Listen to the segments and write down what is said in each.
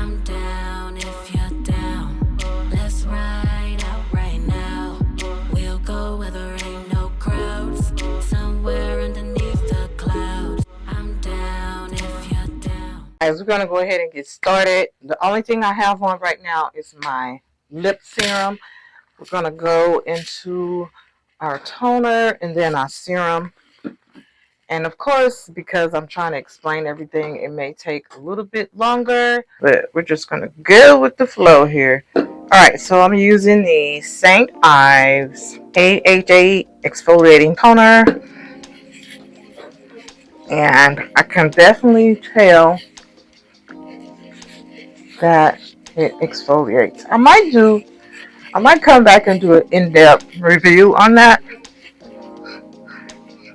I'm down if you're down. Let's ride out right now. We'll go where there ain't no crowds, somewhere underneath the clouds. I'm down if you're down. Guys, we're gonna go ahead and get started. The only thing I have on right now is my lip serum. We're gonna go into our toner and then our serum. And of course, because I'm trying to explain everything, it may take a little bit longer, but we're just gonna go with the flow here. Alright, so I'm using the St. Ives AHA exfoliating toner. And I can definitely tell that it exfoliates. I might come back and do an in-depth review on that,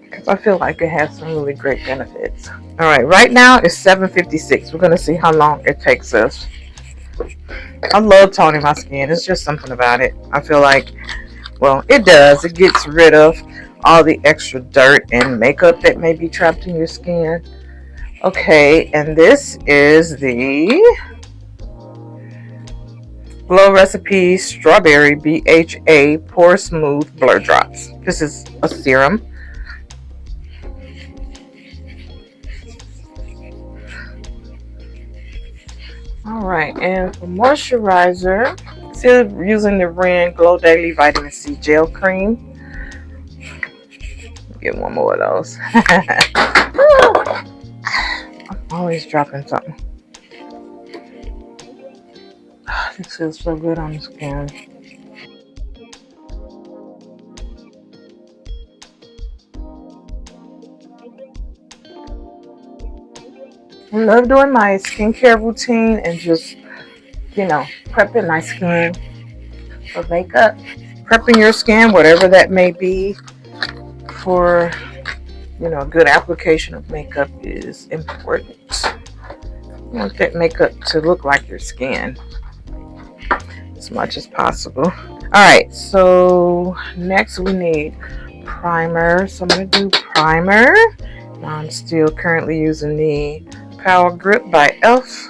because I feel like it has some really great benefits. Alright, right now it's 7:56. We're going to see how long it takes us. I love toning my skin. It's just something about it. I feel like, well, it does. It gets rid of all the extra dirt and makeup that may be trapped in your skin. Okay, and this is the Glow Recipe Strawberry BHA Pore Smooth Blur Drops. This is a serum. Alright, and for moisturizer, still using the Ren Glow Daily Vitamin C Gel Cream. Get one more of those. I'm always dropping something. This feels so good on the skin. I love doing my skincare routine and just, you know, prepping my skin for makeup. Prepping your skin, whatever that may be, for, you know, a good application of makeup is important. You want that makeup to look like your skin as much as possible. Alright, so next we need primer. So I'm going to do primer. I'm still currently using the Power Grip by e.l.f.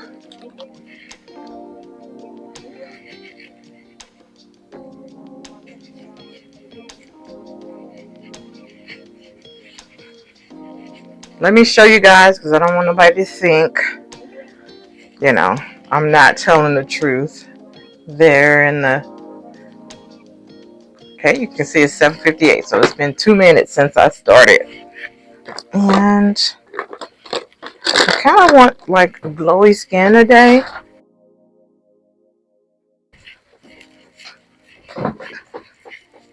Let me show you guys, because I don't want nobody to think, you know, I'm not telling the truth. There in the, okay, you can see it's 7:58, so it's been 2 minutes since I started. And I kind of want like glowy skin today.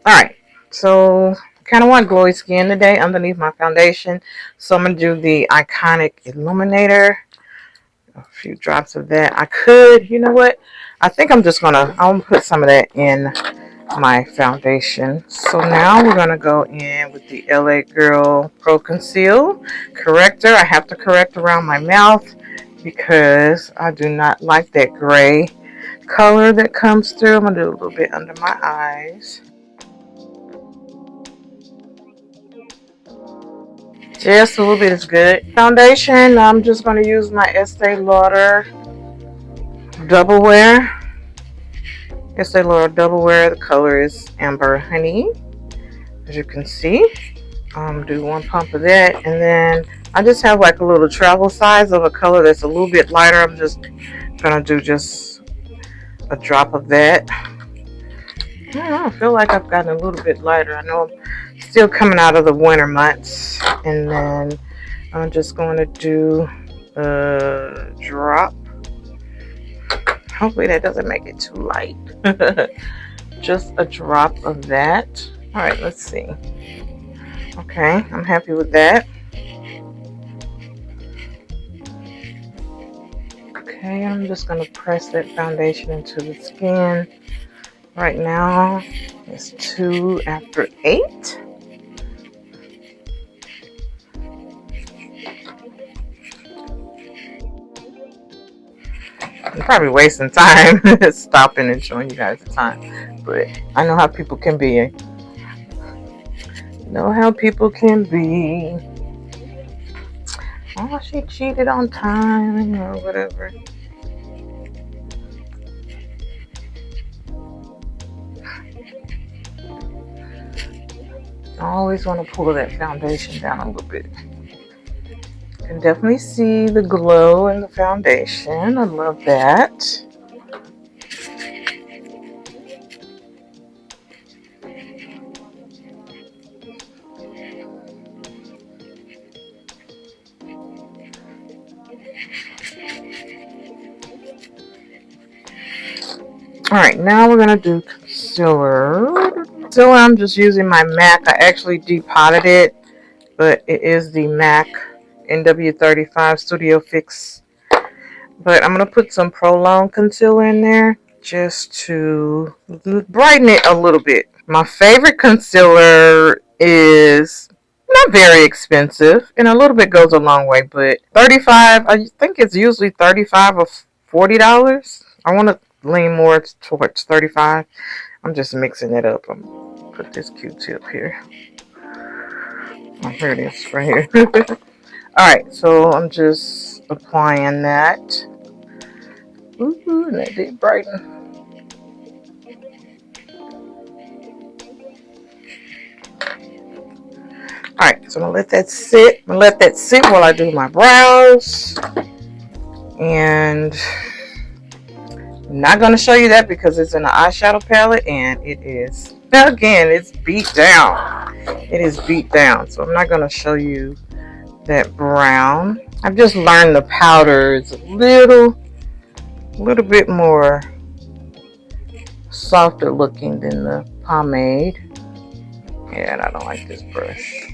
Alright, so kind of want glowy skin today underneath my foundation. So I'm going to do the Iconic Illuminator. A few drops of that. I could, you know what? I think I'm just going to put some of that in my foundation. So now we're going to go in with the LA Girl Pro Conceal Corrector. I have to correct around my mouth because I do not like that gray color that comes through. I'm going to do a little bit under my eyes. Just a little bit is good. Foundation, I'm just going to use my Estee Lauder Doublewear. Estee Lauder Doublewear. The color is Amber Honey, as you can see. Do one pump of that, and then I just have like a little travel size of a color that's a little bit lighter. I'm just going to do just a drop of that. I don't know, I feel like I've gotten a little bit lighter. I know I'm still coming out of the winter months. And then I'm just going to do a drop. Hopefully that doesn't make it too light. Just a drop of that. Alright, let's see. Okay, I'm happy with that. Okay, I'm just going to press that foundation into the skin. Right now, it's 2 after 8. I'm probably wasting time stopping and showing you guys the time. But I know how people can be. You know how people can be. Oh, she cheated on time or whatever. I always want to pull that foundation down a little bit. You can definitely see the glow in the foundation. I love that. Alright, now we're going to do concealer. Concealer, I'm just using my MAC. I actually depotted it, but it is the MAC NW35 Studio Fix. But I'm going to put some Prolong concealer in there just to brighten it a little bit. My favorite concealer is not very expensive, and a little bit goes a long way, but 35, I think it's usually 35 or $40. I want to lean more towards 35. I'm just mixing it up. I'm gonna put this Q-tip here. Oh, here it is, right here. Alright, so I'm just applying that. Ooh, and that did brighten. Alright, so I'm gonna let that sit. I'm gonna let that sit while I do my brows. And I'm not gonna show you that because it's in the eyeshadow palette and it is, again, it's beat down. It is beat down. So I'm not gonna show you that brown. I've just learned the powder is a little bit more softer looking than the pomade. Yeah, and I don't like this brush.